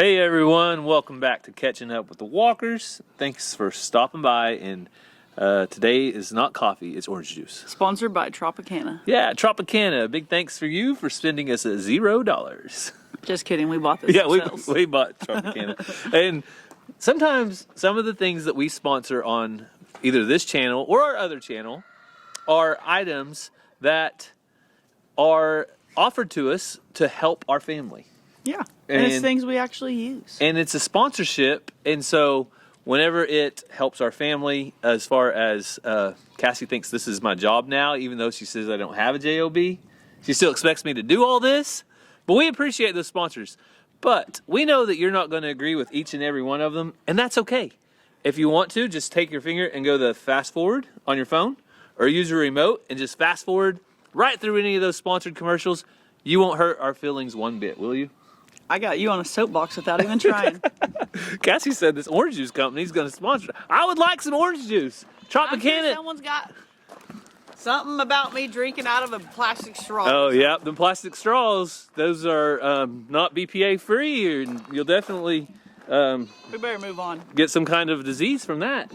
Hey everyone, welcome back to Catching Up with the Walkers. Thanks for stopping by, and today is not coffee, it's orange juice. Sponsored by Tropicana. Yeah, Tropicana. Big thanks for you for sending us $0. Just kidding, we bought this ourselves. we bought Tropicana. And sometimes some of the things that we sponsor on either this channel or our other channel are items that are offered to us to help our family. Yeah, and it's things we actually use. And it's a sponsorship, and so whenever it helps our family, as far as Cassie thinks this is my job now, even though she says I don't have a job, she still expects me to do all this. But we appreciate those sponsors. But we know that you're not going to agree with each and every one of them, and that's okay. If you want to, just take your finger and go to fast forward on your phone, or use your remote and just fast forward right through any of those sponsored commercials. You won't hurt our feelings one bit, will you? I got you on a soapbox without even trying. Cassie said this orange juice company is going to sponsor. I would like some orange juice. Tropicana. Sure someone's got something about me drinking out of a plastic straw. Oh, yeah. The plastic straws, those are not BPA free. And you'll definitely we better move on. Get some kind of disease from that.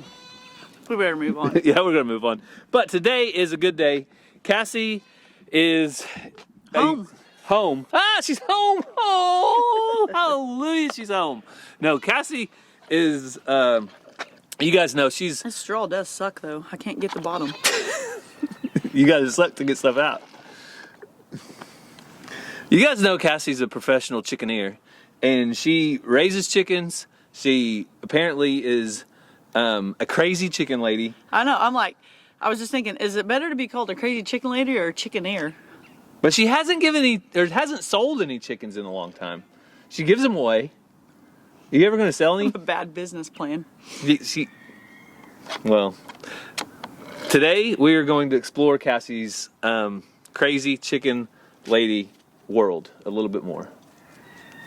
We better move on. Yeah, we're going to move on. But today is a good day. Cassie is home. Home. Ah, she's home. Oh, hallelujah, she's home. No, Cassie is, you guys know she's... This straw does suck, though. I can't get the bottom. You guys suck to get stuff out. You guys know Cassie's a professional chickeneer, and she raises chickens. She apparently is a crazy chicken lady. I know. I was just thinking, is it better to be called a crazy chicken lady or a chickeneer? But she hasn't hasn't sold any chickens in a long time. She gives them away. Are you ever going to sell any? A bad business plan. Well, today we are going to explore Cassie's crazy chicken lady world a little bit more.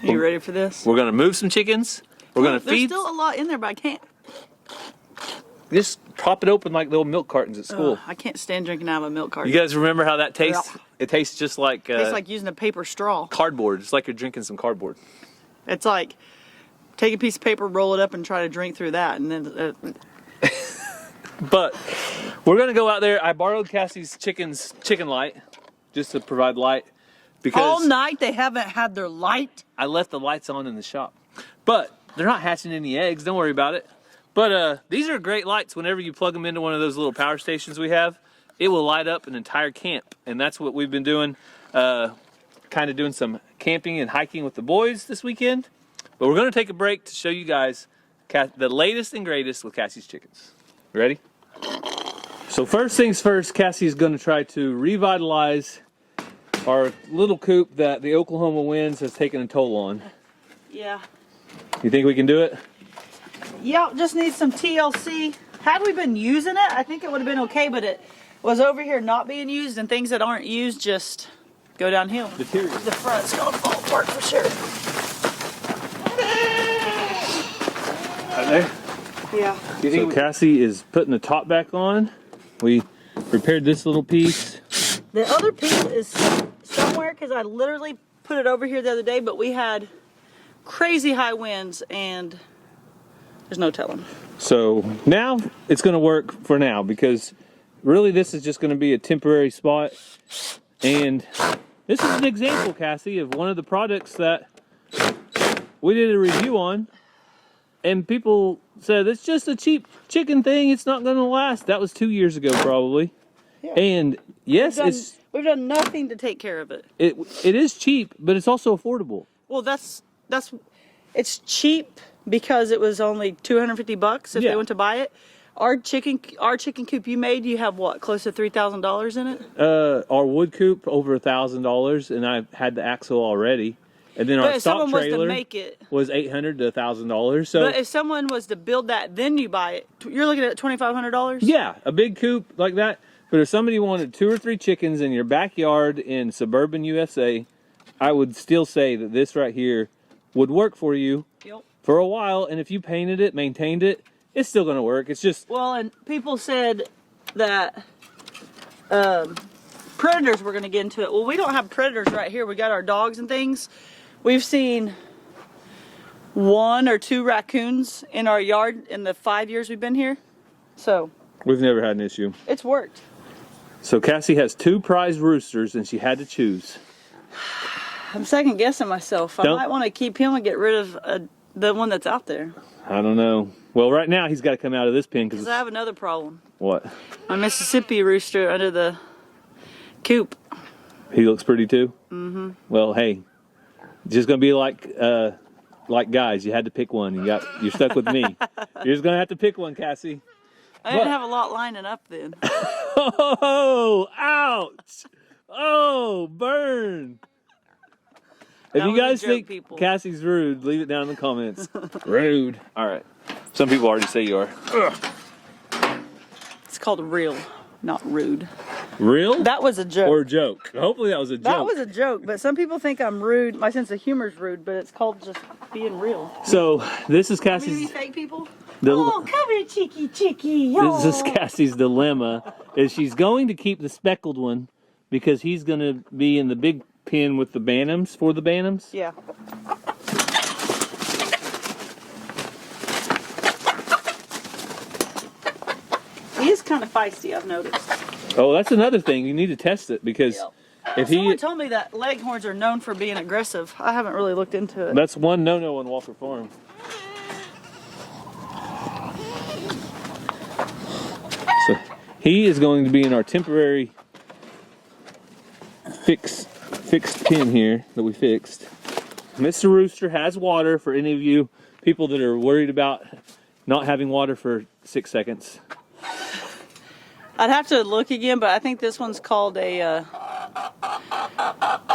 Are you ready for this? We're going to move some chickens. We're going to feed. There's still a lot in there, but I can't. Just pop it open like little milk cartons at school. I can't stand drinking out of a milk carton. You guys remember how that tastes? It tastes just like... It tastes like using a paper straw. Cardboard. It's like you're drinking some cardboard. It's like, take a piece of paper, roll it up, and try to drink through that. And then... But we're going to go out there. I borrowed Cassie's chicken light just to provide light. Because all night they haven't had their light? I left the lights on in the shop. But they're not hatching any eggs. Don't worry about it. But these are great lights. Whenever you plug them into one of those little power stations we have, it will light up an entire camp. And that's what we've been doing, kind of doing some camping and hiking with the boys this weekend. But we're going to take a break to show you guys the latest and greatest with Cassie's chickens. Ready? So first things first, Cassie's going to try to revitalize our little coop that the Oklahoma winds has taken a toll on. Yeah. You think we can do it? Yeah, just need some TLC. Had we been using it, I think it would have been okay, but it was over here not being used, and things that aren't used just go downhill. The front's gonna fall apart for sure. Right there? Yeah. So Cassie is putting the top back on. We repaired this little piece. The other piece is somewhere, because I literally put it over here the other day, but we had crazy high winds, and there's no telling. So now it's going to work for now, because really this is just going to be a temporary spot. And this is an example, Cassie, of one of the products that we did a review on. And people said, it's just a cheap chicken thing. It's not going to last. That was 2 years ago, probably. Yeah. And yes, we've done nothing to take care of it. It is cheap, but it's also affordable. Well, it's cheap because it was only $250 if they went to buy it. Our chicken coop you made, you have what, close to $3,000 in it? Our wood coop over $1,000, and I had the axle already. And then our stock trailer was $800 to $1,000. So, but if someone was to build that, then you buy it. You're looking at $2,500. Yeah, a big coop like that. But if somebody wanted 2 or 3 chickens in your backyard in suburban USA, I would still say that this right here would work for you for a while. And if you painted it, maintained it, it's still going to work. It's just... Well, and people said that predators were going to get into it. Well, we don't have predators right here. We got our dogs and things. We've seen 1 or 2 raccoons in our yard in the 5 years we've been here. So we've never had an issue. It's worked. So Cassie has 2 prized roosters and she had to choose. I'm second guessing myself. I might want to keep him and get rid of the one that's out there. I don't know. Well, right now he's got to come out of this pen because I have another problem. What? My Mississippi rooster under the coop. He looks pretty too? Mm-hmm. Well, hey, it's just going to be like guys. You had to pick one. You're stuck with me. You're just going to have to pick one, Cassie. I didn't have a lot lining up then. Oh, ouch. Oh, burn. If you guys think Cassie's rude, leave it down in the comments. Rude. All right. Some people already say you are. Ugh. It's called real, not rude. Real? That was a joke. Or a joke. Hopefully that was a joke. That was a joke, but some people think I'm rude. My sense of humor is rude, but it's called just being real. So this is Cassie's. Maybe fake people? Oh, come here, cheeky. Oh. This is Cassie's dilemma. Is she's going to keep the speckled one because he's going to be in the big pen with the Bantams for the Bantams? Yeah. He is kind of feisty, I've noticed. Oh, that's another thing. You need to test it because if Someone told me that Leghorns are known for being aggressive. I haven't really looked into it. That's one no-no on Walker Farm. So he is going to be in our temporary fixed pen here that we fixed. Mr. Rooster has water for any of you people that are worried about not having water for 6 seconds. I'd have to look again, but I think this one's called a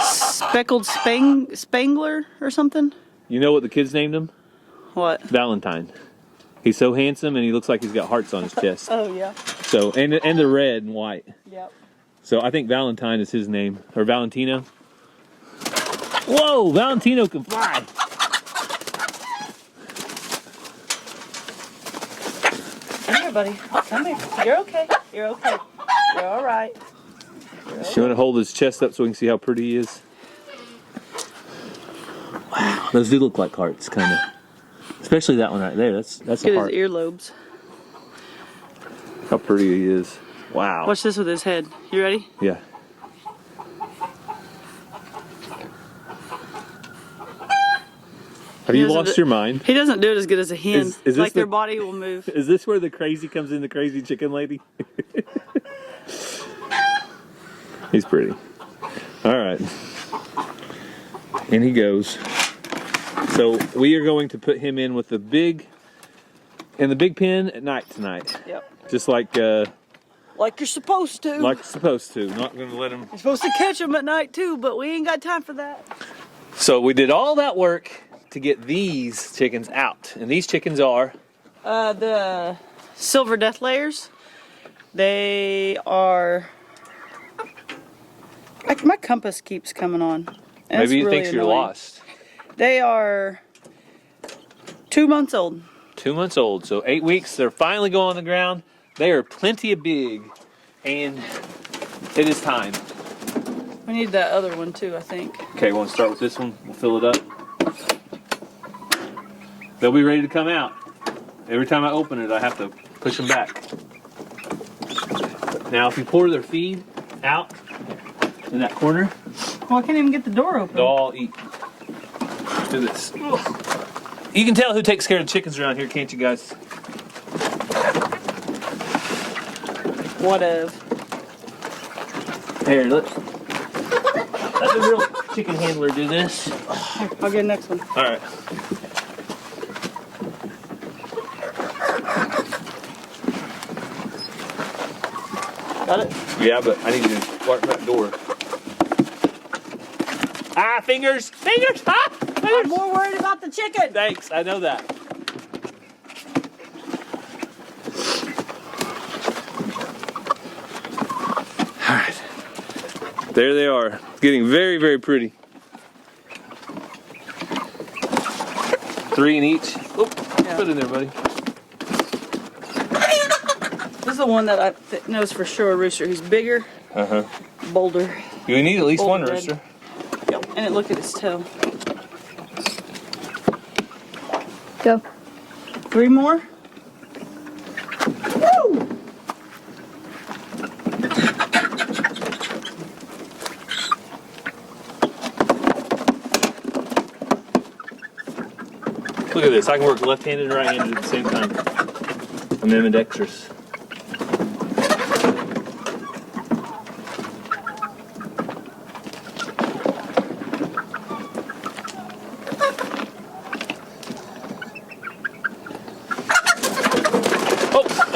speckled spangler or something. You know what the kids named him? What? Valentine. He's so handsome and he looks like he's got hearts on his chest. Oh yeah. So and the red and white. Yep. So I think Valentine is his name, or Valentino. Whoa, Valentino can fly. Come here, buddy. Come here. You're okay. You're okay. You're all right. You want to hold his chest up so we can see how pretty he is? Wow, those do look like hearts, kind of. Especially that one right there. That's a heart. His earlobes. How pretty he is. Wow. Watch this with his head. You ready? Yeah. Have you lost your mind? He doesn't do it as good as a hen. Is like their body will move. Is this where the crazy comes in, the crazy chicken lady? He's pretty. All right. And he goes. So we are going to put him in with the big pen at night tonight. Yep. Just like you're supposed to. Like you're supposed to. Not going to let him. You're supposed to catch them at night too, but we ain't got time for that. So we did all that work to get these chickens out, and these chickens are the silver death layers. They are. My compass keeps coming on. Maybe it thinks you're lost. They are 2 months old. 2 months old, so 8 weeks. They're finally going on the ground. They are plenty of big, and it is time. We need that other one too, I think. Okay, want to start with this one? We'll fill it up. They'll be ready to come out. Every time I open it, I have to push them back. Now, if you pour their feed out in that corner, well, I can't even get the door open. they'll all eat. Do this. You can tell who takes care of the chickens around here, can't you guys? Whatever. Here, look. Let the real chicken handler do this. Here, I'll get the next one. All right. Got it? Yeah, but I need to work that door. Ah, fingers! Fingers! Ah! Fingers! I'm more worried about the chicken. Thanks, I know that. All right. There they are. Getting very, very pretty. 3 in each. Oh, yeah. Put it in there, buddy. This is the one that I knows for sure a rooster. He's bigger, bolder. You need at least one red. rooster. Yep. And look at his tail. Go. 3 more. Woo! Look at this. I can work left-handed and right-handed at the same time. I'm ambidextrous.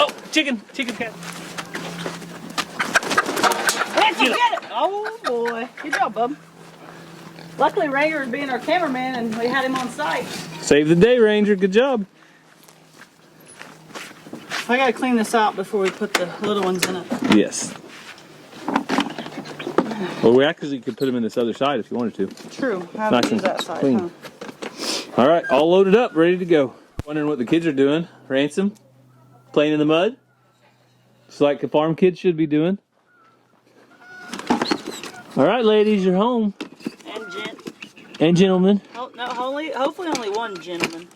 Oh, chicken cat. Let's get it. Oh boy. Good job, bub. Luckily, Ranger was being our cameraman and we had him on site. Save the day, Ranger. Good job. I gotta clean this out before we put the little ones in it. Yes. Well, we actually could put them in this other side if you wanted to. True. Have Nice to use and that side, clean. huh? All right, all loaded up, ready to go. Wondering what the kids are doing. Ransom, playing in the mud. Just like a farm kid should be doing. All right, ladies, you're home. And gent. And gentlemen. Oh, no, hopefully only one gentleman.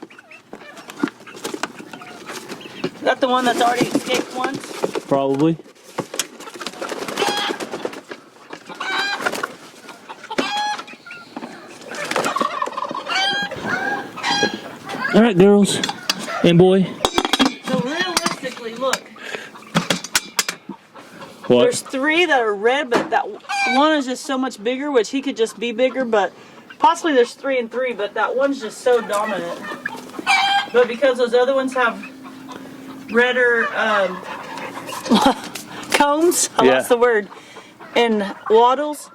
Is that the one that's already escaped once? Probably. All right, girls and boy. So realistically, look. What? There's 3 that are red, but that one is just so much bigger, which he could just be bigger, but possibly there's 3 and 3, but that one's just so dominant. But because those other ones have redder combs, I lost the word, and wattles,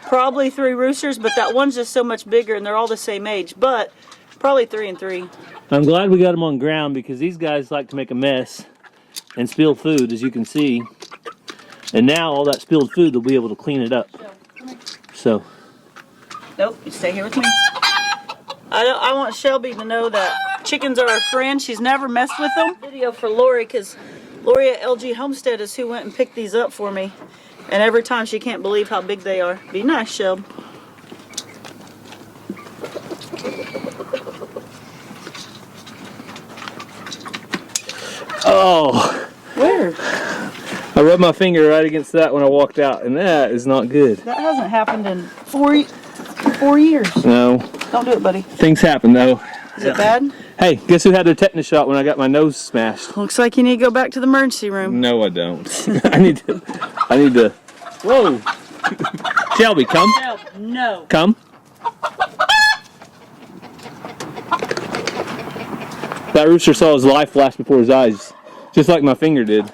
probably 3 roosters, but that one's just so much bigger and they're all the same age, but probably 3 and 3. I'm glad we got them on ground because these guys like to make a mess and spill food, as you can see. And now all that spilled food, they'll be able to clean it up. So. Nope, you stay here with me. I want Shelby to know that chickens are our friend. She's never messed with them. Video for Lori, because Lori at LG Homestead is who went and picked these up for me. And every time she can't believe how big they are. Be nice, Shelb. Oh. Where? I rubbed my finger right against that when I walked out, and that is not good. That hasn't happened in 4 years. No. Don't do it, buddy. Things happen, though. Is it bad? Hey, guess who had their tetanus shot when I got my nose smashed? Looks like you need to go back to the emergency room. No, I don't. I need to. Whoa. Shelby, come. Shelb, no. Come. That rooster saw his life flash before his eyes, just like my finger did.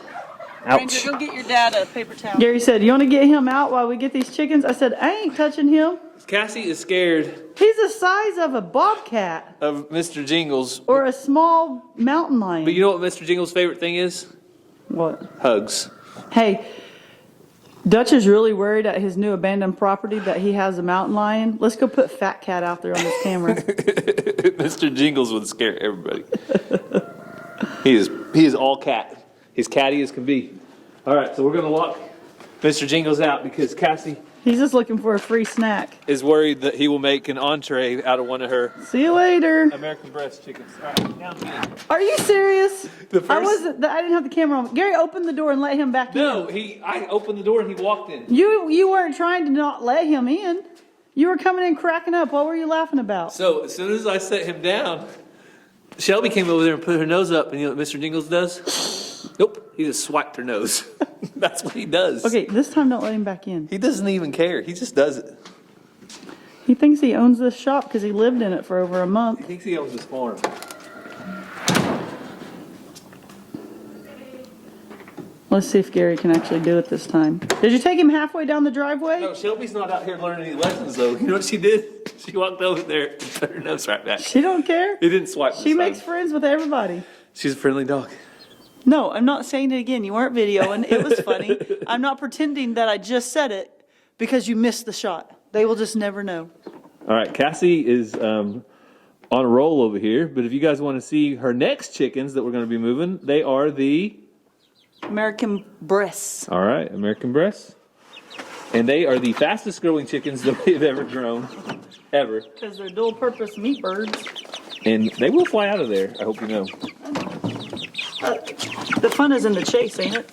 Ouch. Ranger, go get your dad a paper towel. Gary said, you want to get him out while we get these chickens? I said, I ain't touching him. Cassie is scared He's the size of a bobcat of Mr. Jingles. or a small mountain lion. But you know what Mr. Jingles' favorite thing is? What? Hugs. Hey, Dutch is really worried at his new abandoned property that he has a mountain lion. Let's go put Fat Cat out there on this camera. Mr. Jingles would scare everybody. He is all cat. He's catty as can be. All right, so we're going to walk Mr. Jingles out because Cassie He's just looking for a free snack. is worried that he will make an entree out of one of her See you later. American breast chickens. All right, now I'm Are you serious? The first- I didn't have the camera on. Gary, open the door and let him back No, in. I opened the door and he walked in. You weren't trying to not let him in. You were coming in cracking up. What were you laughing about? So as soon as I set him down, Shelby came over there and put her nose up, and you know what Mr. Jingles does? Nope, he just swiped her nose. That's what he does. Okay, this time don't let him back in. He doesn't even care. He just does it. He thinks he owns this shop because he lived in it for over a He month. thinks he owns this farm. Let's see if Gary can actually do it this time. Did you take him halfway down the driveway? No, Shelby's not out here learning any lessons, though. You know what she did? She walked over there and put her nose right back. She don't care. He didn't swipe. She makes friends with everybody. She's a friendly dog. No, I'm not saying it again. You weren't videoing. It was funny. I'm not pretending that I just said it because you missed the shot. They will just never know. All right, Cassie is on a roll over here, but if you guys want to see her next chickens that we're going to be moving, they are the... American breasts. All right, American breasts. And they are the fastest growing chickens that we've ever grown, ever. Because they're dual purpose meat birds. And they will fly out of there, I hope you know. The fun is in the chase, ain't it?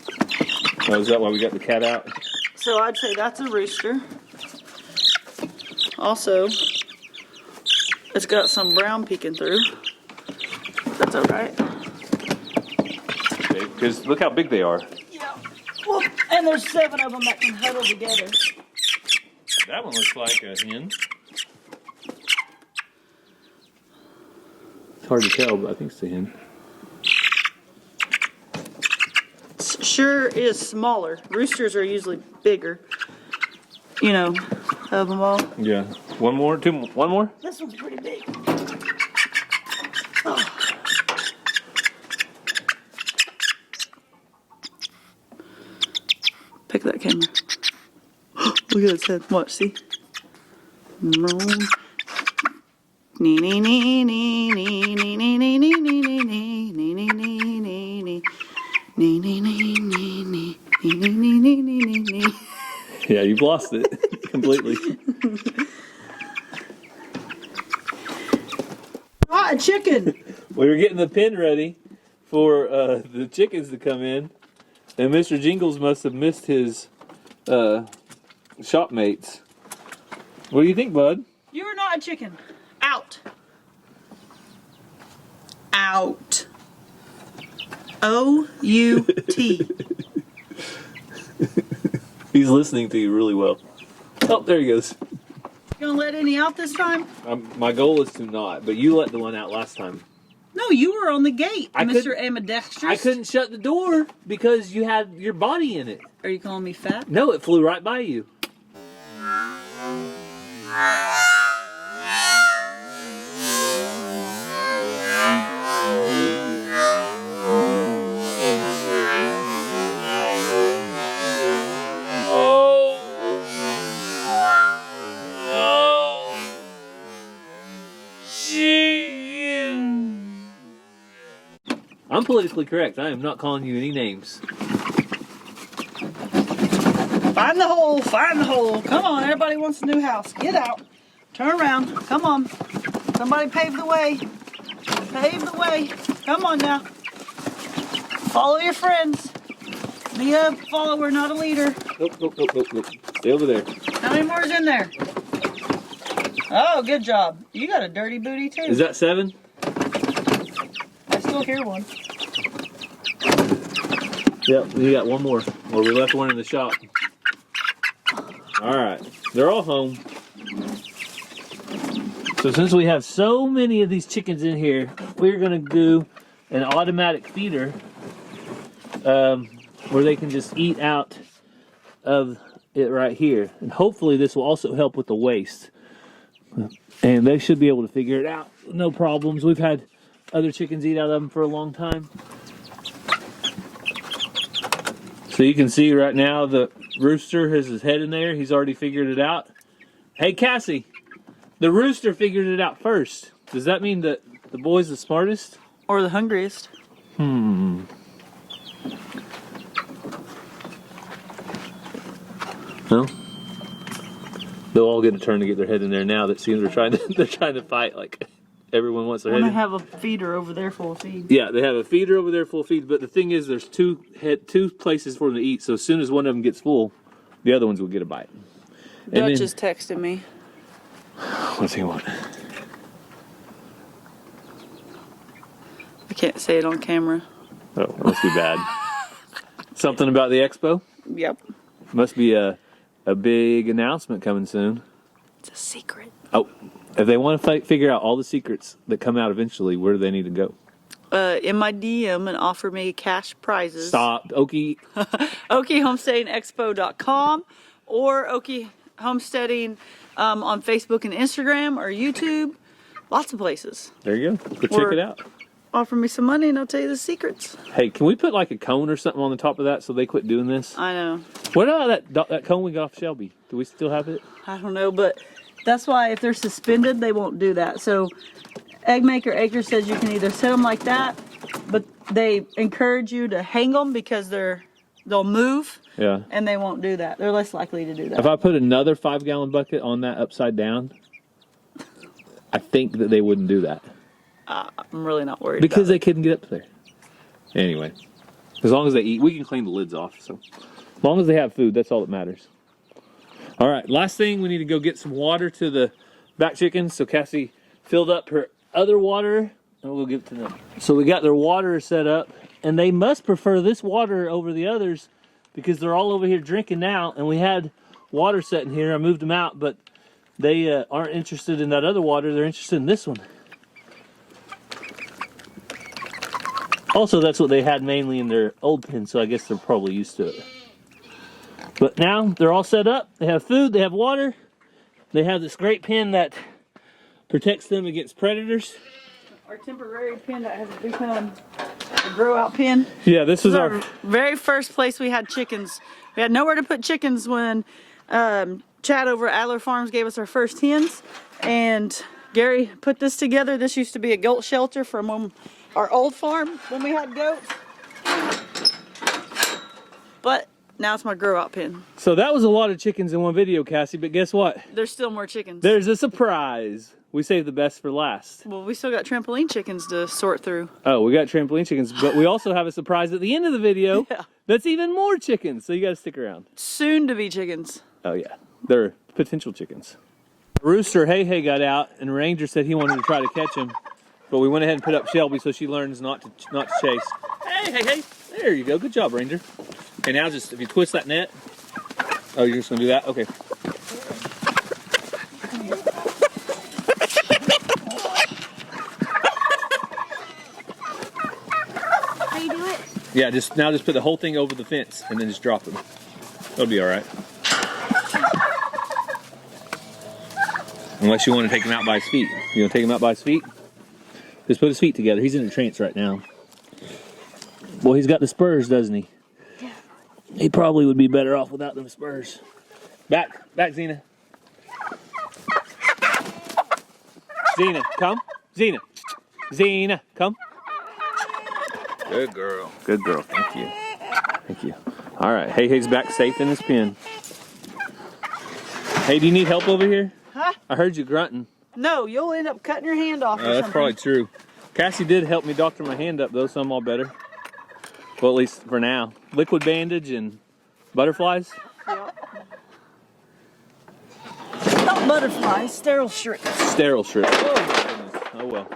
Oh, is that why we got the cat out? So I'd say that's a rooster. Also, it's got some brown peeking through. That's all right. Okay, because look how big they are. Yeah. Well, and there's 7 of them that can huddle together. That one looks like a hen. It's hard to tell, but I think it's a hen. Sure is smaller. Roosters are usually bigger. You know, of them all. Yeah. One more? One more? This one's pretty big. Oh. Pick that camera. Look at its head. Watch, see? No. Nee nee nee nee nee nee nee nee nee nee nee nee nee nee nee nee nee nee. Yeah, you've lost it completely. Ah, a chicken. We were getting the pen ready for the chickens to come in, and Mr. Jingles must have missed his shop mates. What do you think, bud? You are not a chicken. Out. Out. O-U-T. He's listening to you really well. Oh, there he goes. You gonna let any out this time? My goal is to not, but you let the one out last time. No, you were on the gate, Mr. Ambidextrous. I couldn't shut the door because you had your body in it. Are you calling me fat? No, it flew right by you. I'm politically correct. I am not calling you any names. Find the hole, find the hole. Come on, everybody wants a new house. Get out. Turn around. Come on. Somebody pave the way. Pave the way. Come on now. Follow your friends. Be a follower, not a leader. Nope. Stay over there. How many more is in there? Oh, good job. You got a dirty booty too. Is that 7? I still hear one. Yep, you got one more. Or we left one in the shop. Alright, they're all home. So since we have so many of these chickens in here, we're going to do an automatic feeder where they can just eat out of it right here. And hopefully this will also help with the waste. And they should be able to figure it out. No problems. We've had other chickens eat out of them for a long time. So you can see right now the rooster has his head in there. He's already figured it out. Hey, Cassie, the rooster figured it out first. Does that mean that the boy's the smartest? Or the hungriest. No. They'll all get a turn to get their head in there now. That seems they're trying to fight like everyone wants their head. And in. they have a feeder over there full of feed. Yeah, they have a feeder over there full of feed, but the thing is there's two places for them to eat, so as soon as one of them gets full, the other ones will get a bite. Dutch is texting me. What's he want? I can't say it on camera. Oh, that must be bad. Something about the expo? Yep. Must be a big announcement coming soon. It's a secret. Oh, if they want to figure out all the secrets that come out eventually, where do they need to go? In my DM and offer me cash prizes. Stop. Okie. OkieHomesteadingExpo.com or Okie Homesteading on Facebook and Instagram or YouTube. Lots of places. There you go. Go check it out. Offer me some money and I'll tell you the secrets. Hey, can we put like a cone or something on the top of that so they quit doing this? I know. What about that cone we got off Shelby? Do we still have it? I don't know, but that's why if they're suspended, they won't do that. So Eggmaker Acres says you can either set them like that, but they encourage you to hang them because they'll move. Yeah. And they won't do that. They're less likely to do that. If I put another 5-gallon bucket on that upside down, I think that they wouldn't do that. I'm really not worried because about they couldn't get up there. Anyway, as long as they eat, we can clean the lids off. So as long as they have food, that's all that matters. All right, last thing, we need to go get some water to the back chickens. So Cassie filled up her other water, and we'll give it to them. So we got their water set up, and they must prefer this water over the others because they're all over here drinking now, and we had water set in here. I moved them out, but they aren't interested in that other water. They're interested in this one. Also, that's what they had mainly in their old pen, so I guess they're probably used to it. But now they're all set up. They have food, they have water. They have this great pen that protects them against predators. Our temporary pen that has become a grow out pen. Yeah, this was our very first place we had chickens. We had nowhere to put chickens when Chad over at Adler Farms gave us our first hens. And Gary put this together. This used to be a goat shelter from our old farm when we had goats. But now it's my grow out pen. So that was a lot of chickens in one video, Cassie, but guess what? There's still more chickens. There's a surprise. We saved the best for last. Well, we still got trampoline chickens to sort through. Oh, we got trampoline chickens, but we also have a surprise at the end of the video. Yeah. That's even more chickens, so you got to stick around. Soon to be chickens. Oh yeah, they're potential chickens. Rooster Hey got out, and Ranger said he wanted to try to catch him, but we went ahead and put up Shelby so she learns not to chase. Hey, there you go. Good job, Ranger. Okay, now just if you twist that net. Oh, you're just gonna do that? Okay. How you do it? Yeah, just put the whole thing over the fence and then just drop them. That'll be all right. Unless you want to take him out by his feet. You want to take him out by his feet? Just put his feet together. He's in a trance right now. Well, he's got the spurs, doesn't he? Yeah. He probably would be better off without them spurs. Back, Xena. Xena, come. Xena, come. Good girl. Good girl. Thank you. Thank you. All right. Hey-Hey's back safe in his pen. Hey, do you need help over here? Huh? I heard you grunting. No, you'll end up cutting your hand off or something. That's probably true. Cassie did help me doctor my hand up, though, so I'm all better. Well, at least for now. Liquid bandage and butterflies. Yep. Not butterflies, sterile strips. Sterile strips. Oh, my goodness. Oh, well.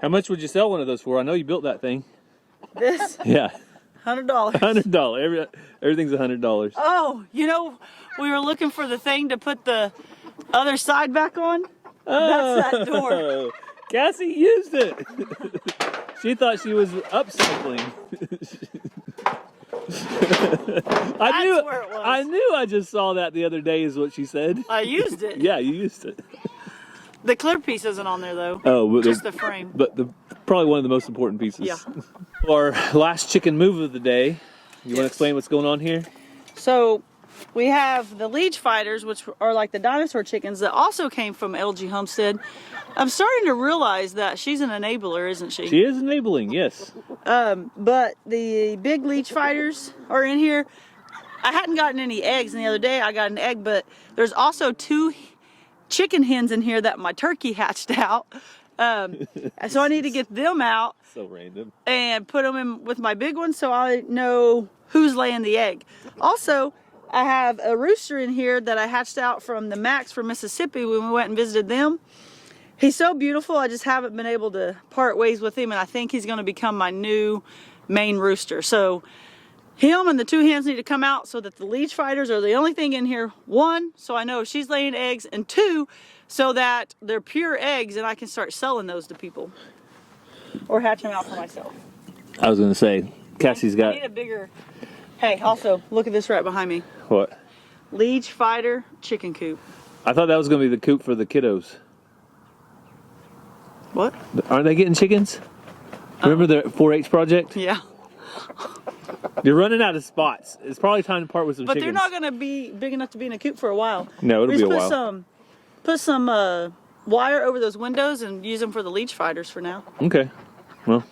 How much would you sell one of those for? I know you built that thing. This? Yeah. $100. $100. Everything's $100. Oh, you know, we were looking for the thing to put the other side back on. That's that door. Cassie used it. She thought she was upcycling. I knew I just saw that the other day is what she said. I used it. Yeah, you used it. The clear piece isn't on there though. Oh, but just the frame. But probably one of the most important pieces. Yeah. Our last chicken move of the day. You want to explain what's going on here? So we have the leech fighters, which are like the dinosaur chickens that also came from LG Homestead. I'm starting to realize that she's an enabler, isn't she? She is enabling, yes. But the big leech fighters are in here. I hadn't gotten any eggs, and the other day I got an egg, but there's also 2 chicken hens in here that my turkey hatched out. So I need to get them out. So random. And put them in with my big one so I know who's laying the egg. Also, I have a rooster in here that I hatched out from the Max from Mississippi when we went and visited them. He's so beautiful, I just haven't been able to part ways with him, and I think he's going to become my new main rooster. So him and the 2 hens need to come out so that the leech fighters are the only thing in here. 1, so I know she's laying eggs, and 2, so that they're pure eggs and I can start selling those to people. Or hatch them out for myself. I was going to say, Cassie's got... I need a bigger... Hey, also, look at this right behind me. What? Leech fighter chicken coop. I thought that was going to be the coop for the kiddos. What? Aren't they getting chickens? Remember the 4-H project? Yeah. You're running out of spots. It's probably time to part with some But chickens. they're not going to be big enough to be in a coop for a while. No, it'll be a while. Put some wire over those windows and use them for the leech fighters for now. Okay. Well,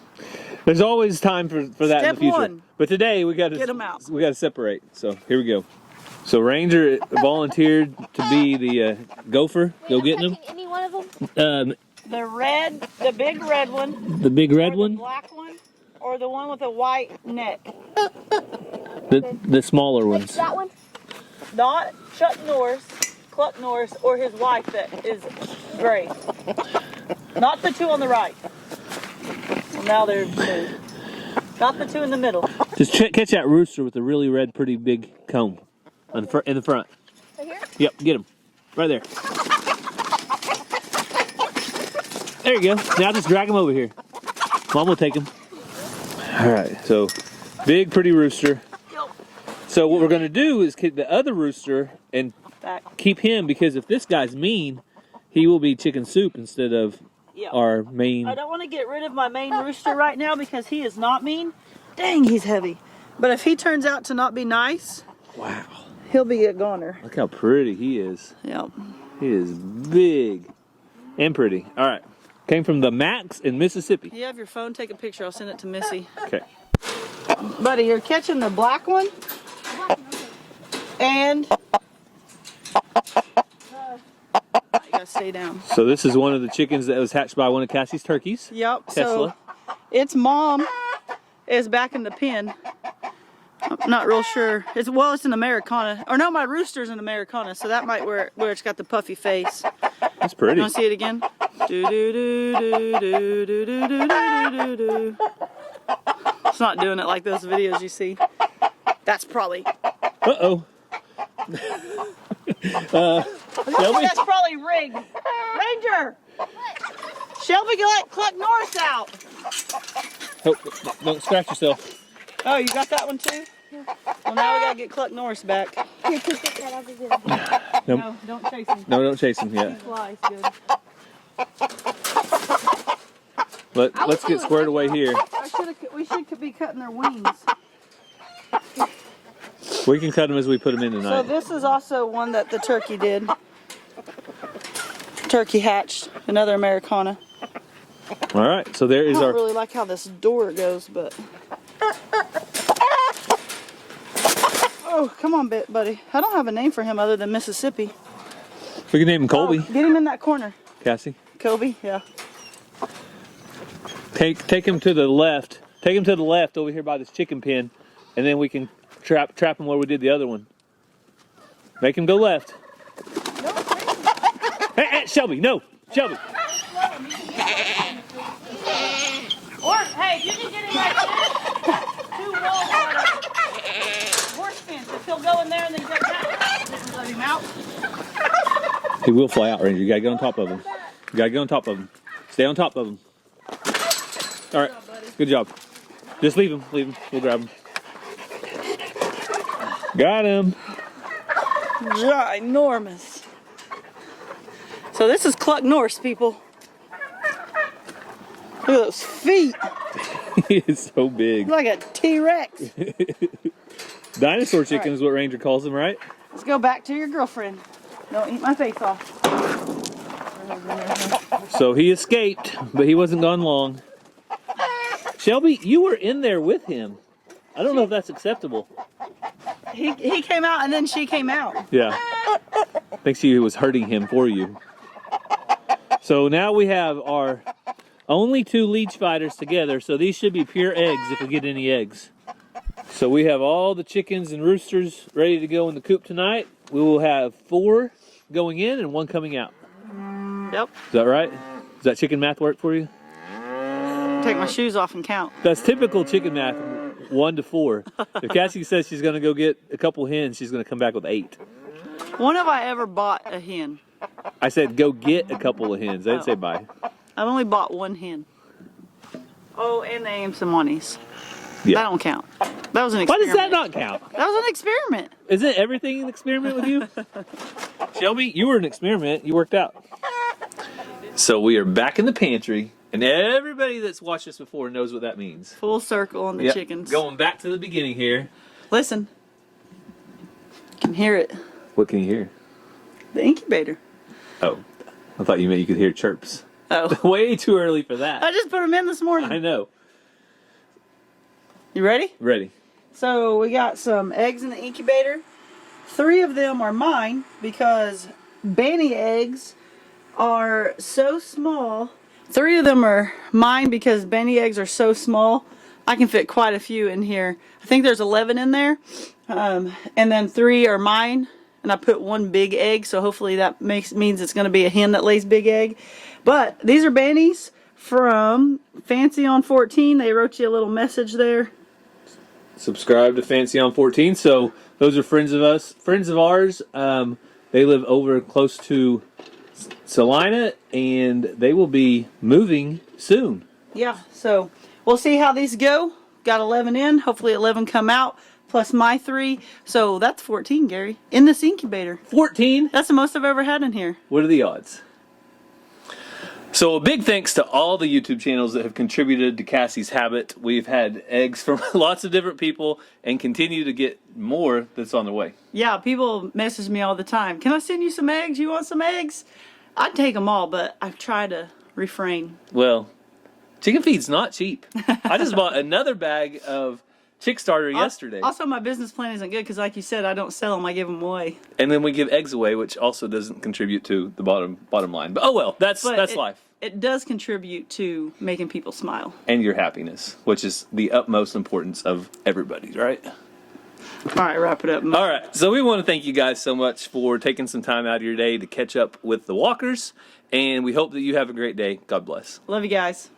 there's always time for that in the Step future. 1. But today we got to Get 'em out. We got to separate. So here we go. So Ranger volunteered to be the gopher. Go getting them. Any one of them? The big red one. The big red or one. The black one, or the one with a white neck. The smaller ones. That one? Not Cluck Norris, or his wife that is gray. Not the two on the right. Well, now they're two. Not the two in the middle. Just catch that rooster with a really red, pretty big comb in the front. Right here? Yep, get him. Right there. There you go. Now just drag him over here. Mom will take him. All right, so big, pretty rooster. So what we're going to do is keep the other rooster and keep him, because if this guy's mean, he will be chicken soup instead of our main. I don't want to get rid of my main rooster right now because he is not mean. Dang, he's heavy. But if he turns out to not be nice, wow, he'll be a goner. Look how pretty he is. Yep. He is big and pretty. All right. Came from the Max in Mississippi. You have your phone, take a picture. I'll send it to Missy. Okay. Buddy, you're catching the black one. And you gotta stay down. So this is one of the chickens that was hatched by one of Cassie's turkeys. Yep. Tesla. So its mom is back in the pen. I'm not real sure. It's an Americana. Or no, my rooster's an Americana, so that might where it's got the puffy face. That's pretty. You wanna see it again? Do do do do do do do do do do. It's not doing it like those videos you see. That's probably. Uh-oh. Shelby? That's probably rigged. Ranger! Shelby, let Cluck Norris out. Oh, don't scratch yourself. Oh, you got that one too? Well, now we gotta get Cluck Norris back. No, No, don't chase him. no, don't chase him He yet. flies good. Let's get squared away here. We should be cutting their wings. We can cut them as we put them in So tonight. this is also one that the turkey did. Turkey hatched, another Americana. All right, so there I is don't our. really like how this door goes, but. Oh, come on, buddy. I don't have a name for him other than Mississippi. We can name him Colby. Oh, get him in that corner. Cassie. Kobe, yeah. Take him to the left. Take him to the left over here by this chicken pen, and then we can trap him where we did the other one. Make him go left. Hey, Shelby, no, Shelby. Or, hey, you can get him right there. 2 rolls of horse fence. If he'll go in there and then go back, let him out. He will fly out, Ranger. You gotta get on top of him. You gotta get on top of him. Stay on top of him. All right, good job. Just leave him. We'll grab him. Got him. Ginormous. So this is Cluck Norris, people. Look at those feet. He is so big. He's like a T-Rex. Dinosaur chicken is what Ranger calls them, right? Let's go back to your girlfriend. Don't eat my face off. So he escaped, but he wasn't gone long. Shelby, you were in there with him. I don't know if that's acceptable. He came out and then she came out. Yeah. I think she was hurting him for you. So now we have our only 2 leech fighters together, so these should be pure eggs if we get any eggs. So we have all the chickens and roosters ready to go in the coop tonight. We will have 4 going in and 1 coming out. Yep. Is that right? Does that chicken math work for you? Take my shoes off and count. That's typical chicken math, 1 to 4. If Cassie says she's going to go get a couple hens, she's going to come back with 8. When have I ever bought a hen? I said go get a couple of hens. I didn't say buy. I've only bought 1 hen. Oh, and the Amsimonis. Yeah. That don't count. That was an Why experiment. does that not count? That was an experiment. Isn't everything an experiment with you? Shelby, you were an experiment. You worked out. So we are back in the pantry, and everybody that's watched us before knows what that means. Full circle on the Yep. chickens. Going back to the beginning here. Listen. You can hear it. What can you hear? The incubator. Oh, I thought you meant you could hear chirps. Oh. Way too early for that. I just put them in this morning. I know. You ready? Ready. So we got some eggs in the incubator. 3 of them are mine because Banny eggs are so small. 3 of them are mine because Banny eggs are so small. I can fit quite a few in here. I think there's 11 in there. And then 3 are mine. And I put 1 big egg, so hopefully that means it's going to be a hen that lays big egg. But these are Bannies from Fancy on 14. They wrote you a little message there. Subscribe to Fancy on 14. So those are friends of ours. They live over close to Salina, and they will be moving soon. Yeah, so we'll see how these go. Got 11 in. Hopefully 11 come out. Plus my 3. So that's 14, Gary. In this incubator. 14? That's the most I've ever had in here. What are the odds? So a big thanks to all the YouTube channels that have contributed to Cassie's habit. We've had eggs from lots of different people and continue to get more that's on the way. Yeah, people message me all the time. Can I send you some eggs? You want some eggs? I'd take them all, but I try to refrain. Well, chicken feed's not cheap. I just bought another bag of chick starter yesterday. Also, my business plan isn't good because, like you said, I don't sell them. I give them away. And then we give eggs away, which also doesn't contribute to the bottom line. But oh well, that's life. It does contribute to making people smile. And your happiness, which is the utmost importance of everybody's, right? All right, wrap it up. All right, so we want to thank you guys so much for taking some time out of your day to catch up with the walkers. And we hope that you have a great day. God bless. Love you guys.